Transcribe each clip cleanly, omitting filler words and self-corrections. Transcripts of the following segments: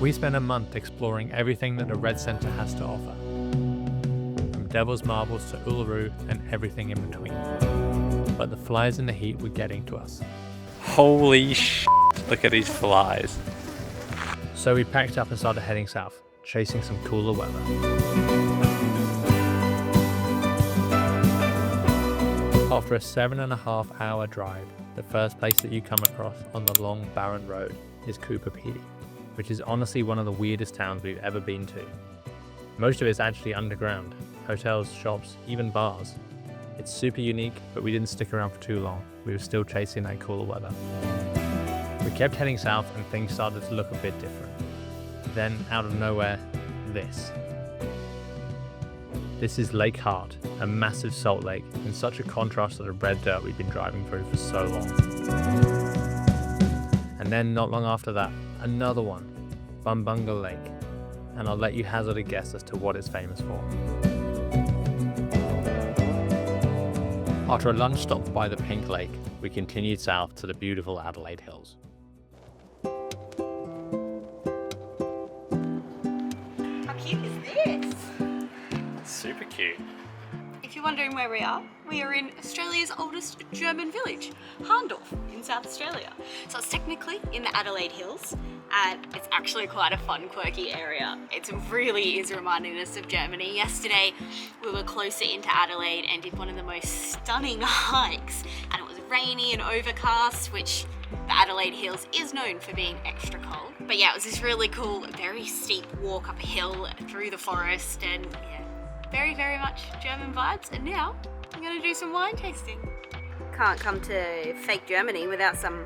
We spent a month exploring everything that the Red Centre has to offer, from Devil's Marbles to Uluru and everything in between. But the flies in the heat were getting to us. Holy shit, look at these flies. So we packed up and started heading south, chasing some cooler weather. After a 7.5 hour drive, the first place that you come across on the long barren road is Coober Pedy, which is honestly one of the weirdest towns we've ever been to. Most of it's actually underground, hotels, shops, even bars. It's super unique, but we didn't stick around for too long. We were still chasing that cooler weather. We kept heading south and things started to look a bit different. Then, out of nowhere, this. This is Lake Hart, a massive salt lake, in such a contrast to the red dirt we've been driving through for so long. And then, not long after that, another one, Bumbunga Lake, and I'll let you hazard a guess as to what it's famous for. After a lunch stop by the Pink Lake, we continued south to the beautiful Adelaide Hills. How cute is this? Super cute. If you're wondering where we are in Australia's oldest German village, Hahndorf in South Australia. So it's technically in the Adelaide Hills, and it's actually quite a fun, quirky area. It really is reminding us of Germany. Yesterday, we were closer into Adelaide and did one of the most stunning hikes, and it was rainy and overcast, which the Adelaide Hills is known for being extra cold. But yeah, it was this really cool, very steep walk up a hill through the forest, and yeah, very, very much German vibes. And now I'm gonna do some wine tasting. Can't come to fake Germany without some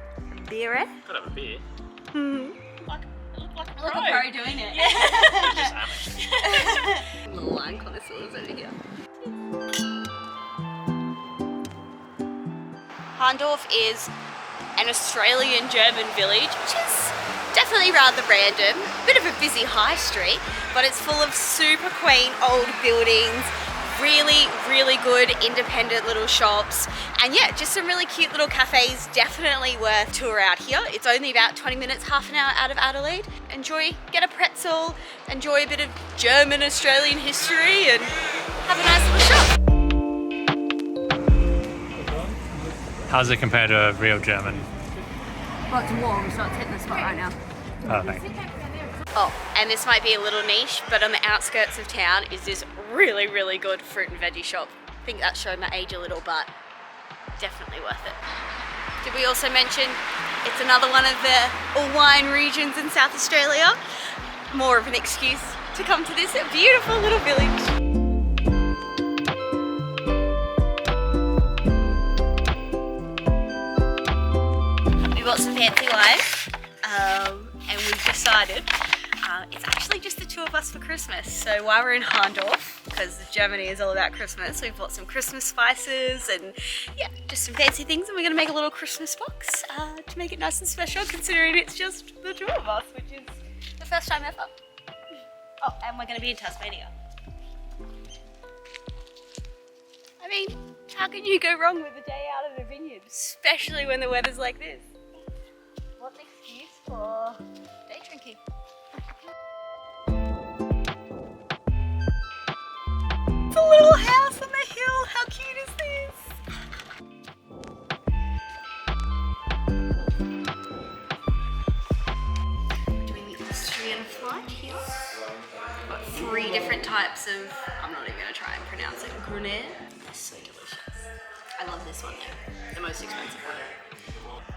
beer, eh? Gotta have a beer. Look like a pro doing it. Yeah. Little wine connoisseurs over here. Hahndorf is an Australian German village, which is definitely rather random. Bit of a busy high street, but it's full of super quaint old buildings, really, really good independent little shops, and yeah, just some really cute little cafes. Definitely worth tour out here. It's only about 20 minutes, half an hour out of Adelaide. Enjoy, get a pretzel, enjoy a bit of German Australian history, and have a nice little shop. How does it compare to a real German? Well, it's warm, so it's hitting the spot right now. Perfect. Oh, and this might be a little niche, but on the outskirts of town is this really, really good fruit and veggie shop. I think that's showing my age a little, but definitely worth it. Did we also mention it's another one of the wine regions in South Australia? More of an excuse to come to this beautiful little village. We got some fancy wine, and we've decided it's actually just the two of us for Christmas. So while we're in Hahndorf, because Germany is all about Christmas, we've bought some Christmas spices and yeah, just some fancy things, and we're going to make a little Christmas box to make it nice and special, considering it's just the two of us, which is the first time ever. Oh, and we're going to be in Tasmania. I mean, how can you go wrong with a day out of the vineyard, especially when the weather's like this? What an excuse for day drinking. It's a little house on the hill. How cute is this? We're doing the Austrian flight here. We've got 3 different types of, I'm not even going to try and pronounce it, Gruner. They're so delicious. I love this one though, the most expensive one.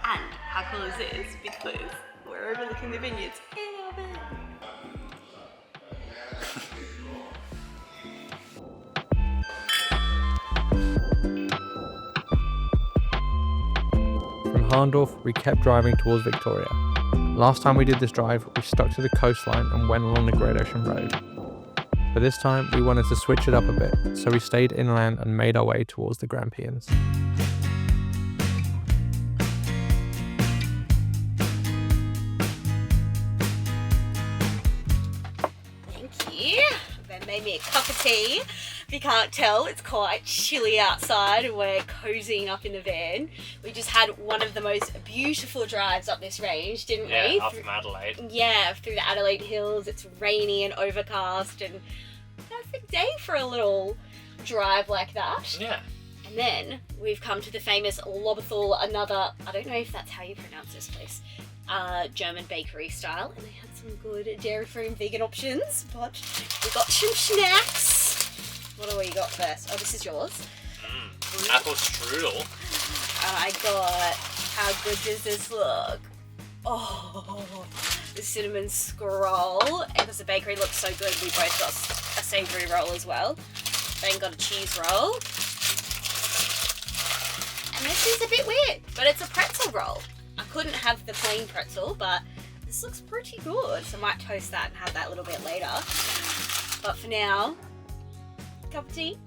And how cool is this? Because we're overlooking the vineyards in our bed. From Hahndorf, we kept driving towards Victoria. Last time we did this drive, we stuck to the coastline and went along the Great Ocean Road. But this time, we wanted to switch it up a bit, so we stayed inland and made our way towards the Grampians. Thank you. They made me a cup of tea. If you can't tell, it's quite chilly outside and we're cozying up in the van. We just had one of the most beautiful drives up this range, didn't we? Yeah, up from Adelaide. Yeah, through the Adelaide Hills. It's rainy and overcast and perfect day for a little drive like that. Yeah. And then we've come to the famous Loberthal, another, I don't know if that's how you pronounce this place, German bakery style. And they had some good dairy-free and vegan options, but we got some snacks. What do we got first? Oh, this is yours. Apple strudel. I got, how good does this look? Oh, the cinnamon scroll. And because the bakery looks so good, we both got a savoury roll as well. Then got a cheese roll. And this is a bit weird, but it's a pretzel roll. I couldn't have the plain pretzel, but this looks pretty good. So I might toast that and have that a little bit later. But for now, cup of tea.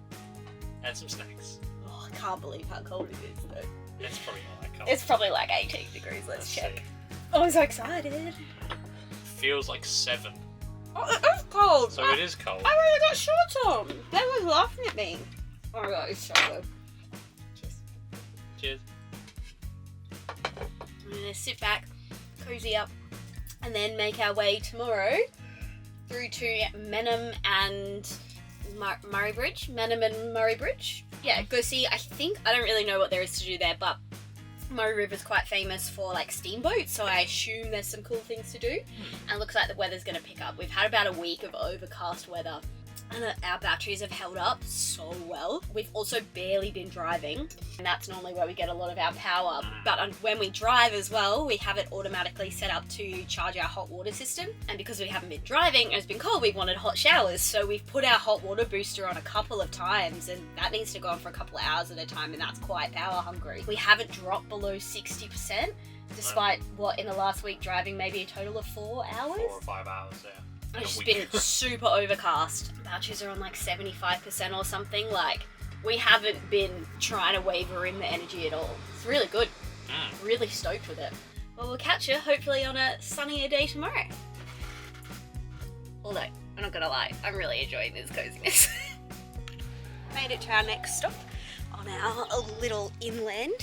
And some snacks. Oh, I can't believe how cold it is though. It's probably not that cold. It's probably like 18 degrees, let's check. See. Oh, I'm so excited. Feels like 7. Oh, it is cold. So it is cold. I really got shorts on. They were laughing at me. Oh my god, it's so good. Cheers. Cheers. I'm gonna sit back, cozy up, and then make our way tomorrow through to Mannum and Murray Bridge. Mannum and Murray Bridge. Yeah, go see. I don't really know what there is to do there, but Murray River's quite famous for like steamboats, so I assume there's some cool things to do. And it looks like the weather's going to pick up. We've had about a week of overcast weather and our batteries have held up so well. We've also barely been driving, and that's normally where we get a lot of our power. But when we drive as well, we have it automatically set up to charge our hot water system. And because we haven't been driving and it's been cold, we wanted hot showers, so we've put our hot water booster on a couple of times, and that needs to go on for a couple of hours at a time, and that's quite power hungry. We haven't dropped below 60%, despite what in the last week driving maybe a total of 4 hours. 4 or 5 hours, yeah. It's just been super overcast. Batteries are on like 75% or something. Like, we haven't been trying to waver in the energy at all. It's really good. Really stoked with it. Well, we'll catch you hopefully on a sunnier day tomorrow. Although, I'm not gonna lie, I'm really enjoying this coziness. Made it to our next stop on our little inland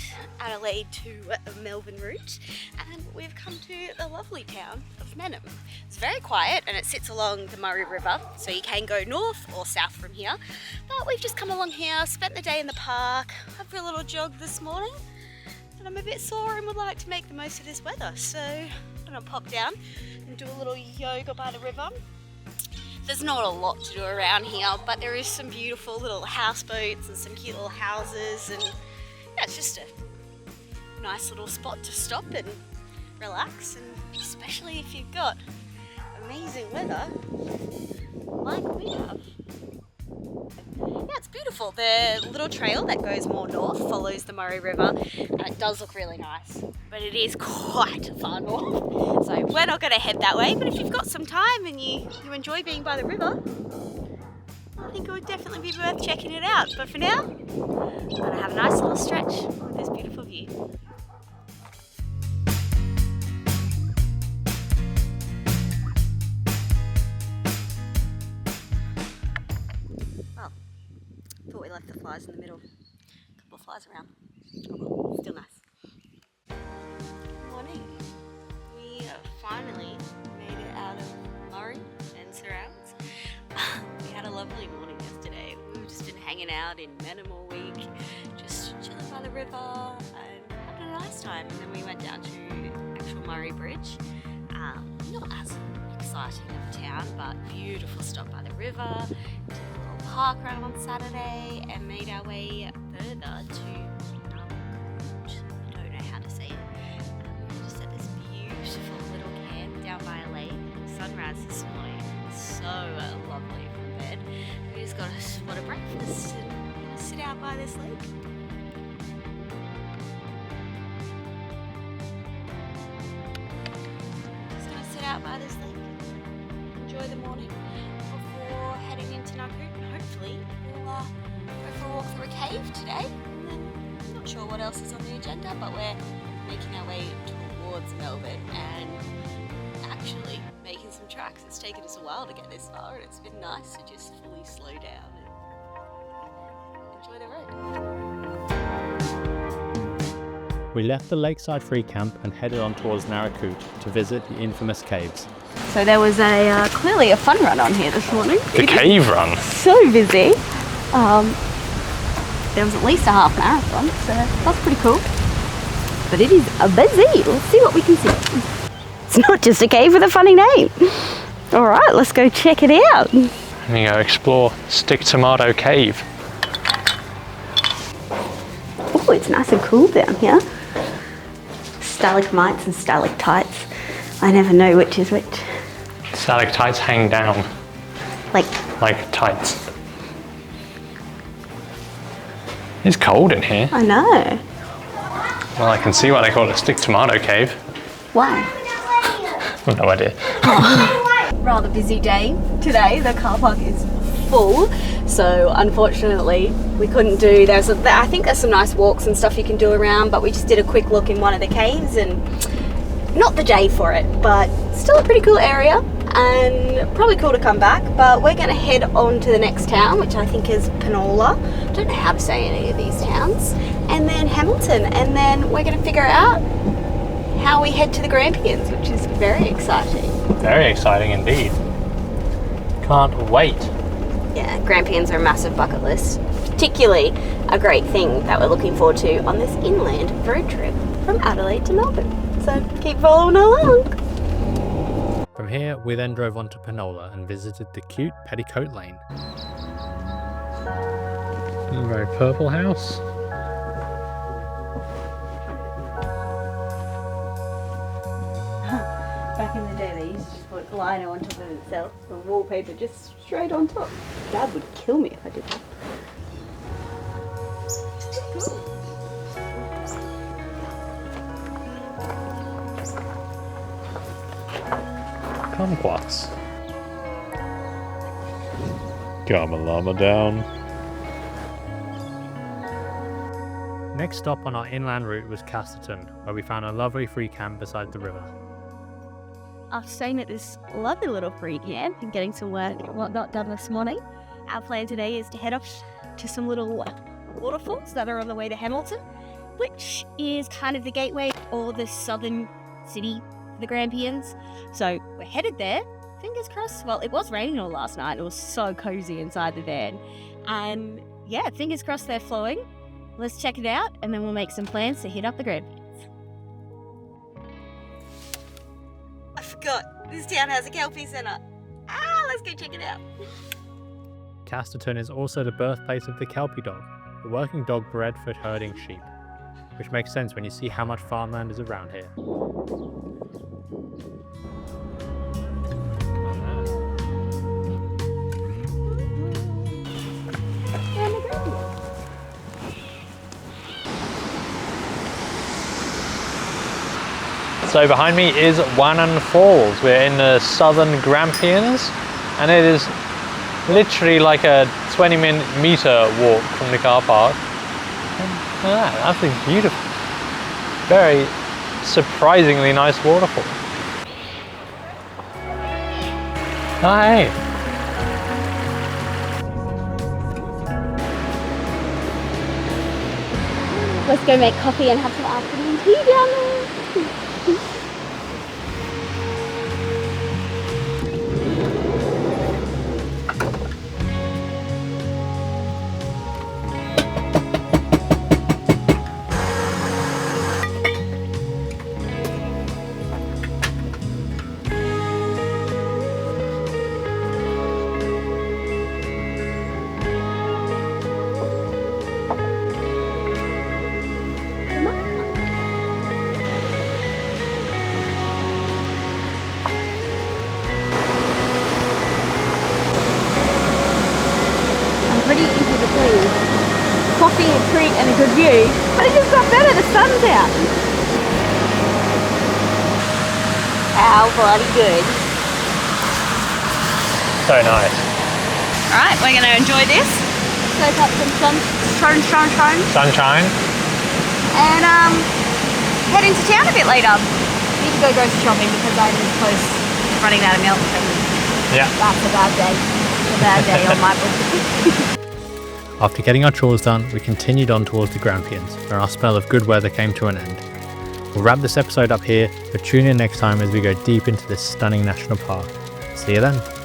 Adelaide to Melbourne route, and we've come to the lovely town of Mannum. It's very quiet and it sits along the Murray River, so you can go north or south from here, but we've just come along here, spent the day in the park, went for a little jog this morning, and I'm a bit sore and would like to make the most of this weather, so I'm gonna pop down and do a little yoga by the river. There's not a lot to do around here, but there is some beautiful little houseboats and some cute little houses, and yeah, it's just a nice little spot to stop and relax, and especially if you've got amazing weather like we have. Yeah, it's beautiful. The little trail that goes more north follows the Murray River, and it does look really nice, but it is quite far north, so we're not going to head that way. But if you've got some time and you enjoy being by the river, I think it would definitely be worth checking it out. But for now, I'm going to have a nice little stretch with this beautiful view. Thought we left the flies in the middle. A couple of flies around. Oh well, still nice. Morning. We finally made it out of Murray and surrounds. We had a lovely morning yesterday. We've just been hanging out in Mannum all week, just chilling by the river and having a nice time. And then we went down to actual Murray Bridge. Not as exciting of a town, but beautiful stop by the river. Did a little park run on Saturday and made our way further to Naracoorte. I don't know how to say it. We just at this beautiful little camp down by a lake. The sunrise this morning was so lovely from bed. We just got a spot of breakfast and we're gonna sit out by this lake. Out by this lake, enjoy the morning before heading into Naracoorte, and hopefully we'll go for a walk through a cave today, and then I'm not sure what else is on the agenda, but we're making our way towards Melbourne and actually making some tracks. It's taken us a while to get this far, and it's been nice to just fully slow down and where they're at. We left the lakeside free camp and headed on towards Naracoorte to visit the infamous caves. So there was clearly a fun run on here this morning. The cave run. So busy. There was at least a half marathon, so that's pretty cool. But it is busy. Let's see what we can see. It's not just a cave with a funny name. All right, let's go check it out. And you go explore Stick Tomato Cave. Oh, it's nice and cool down here. Stalagmites and stalactites. I never know which is which. Stalactites hang down. Like Tights. It's cold in here. I know. Well, I can see why they call it a Stick Tomato Cave. Why? I've no idea. Rather busy day today. The car park is full, so unfortunately we couldn't do. I think there's some nice walks and stuff you can do around, but we just did a quick look in one of the caves, and not the day for it, but still a pretty cool area and probably cool to come back. But we're going to head on to the next town, which I think is Penola. I don't know how to say any of these towns, and then Hamilton, and then we're going to figure out how we head to the Grampians, which is very exciting. Very exciting indeed. Can't wait. Yeah, Grampians are a massive bucket list, particularly a great thing that we're looking forward to on this inland road trip from Adelaide to Melbourne. So keep following along. From here, we then drove on to Penola and visited the cute Petticoat Lane. A very purple house. Back in the day, they used to just put lino on top of itself and wallpaper just straight on top. Dad would kill me if I did that. Kumquats. Llama llama down. Next stop on our inland route was Casterton, where we found a lovely free camp beside the river. After staying at this lovely little free camp and getting some work and whatnot done this morning, our plan today is to head off to some little waterfalls that are on the way to Hamilton, which is kind of the gateway or the southern city for the Grampians. So we're headed there, fingers crossed. Well, it was raining all last night. It was so cozy inside the van. And yeah, fingers crossed they're flowing. Let's check it out and then we'll make some plans to hit up the Grampians. I forgot, this town has a Kelpie Centre. Let's go check it out. Casterton is also the birthplace of the Kelpie dog, the working dog bred for herding sheep, which makes sense when you see how much farmland is around here. So behind me is Wannon Falls. We're in the southern Grampians, and it is literally like a 20-meter walk from the car park. That's absolutely beautiful. Very surprisingly nice waterfall. Hi. Let's go make coffee and have some afternoon tea down there. Pretty easy to please. Coffee, a treat and a good view. But it just got better, the sun's out. How bloody good. So nice. Alright, we're going to enjoy this. Soak up some sunshine. And head into town a bit later. Need to go grocery shopping because I'm close to running out of milk. And Yeah. that's a bad day. A bad day on my book. After getting our chores done, we continued on towards the Grampians, where our spell of good weather came to an end. We'll wrap this episode up here, but tune in next time as we go deep into this stunning national park. See you then.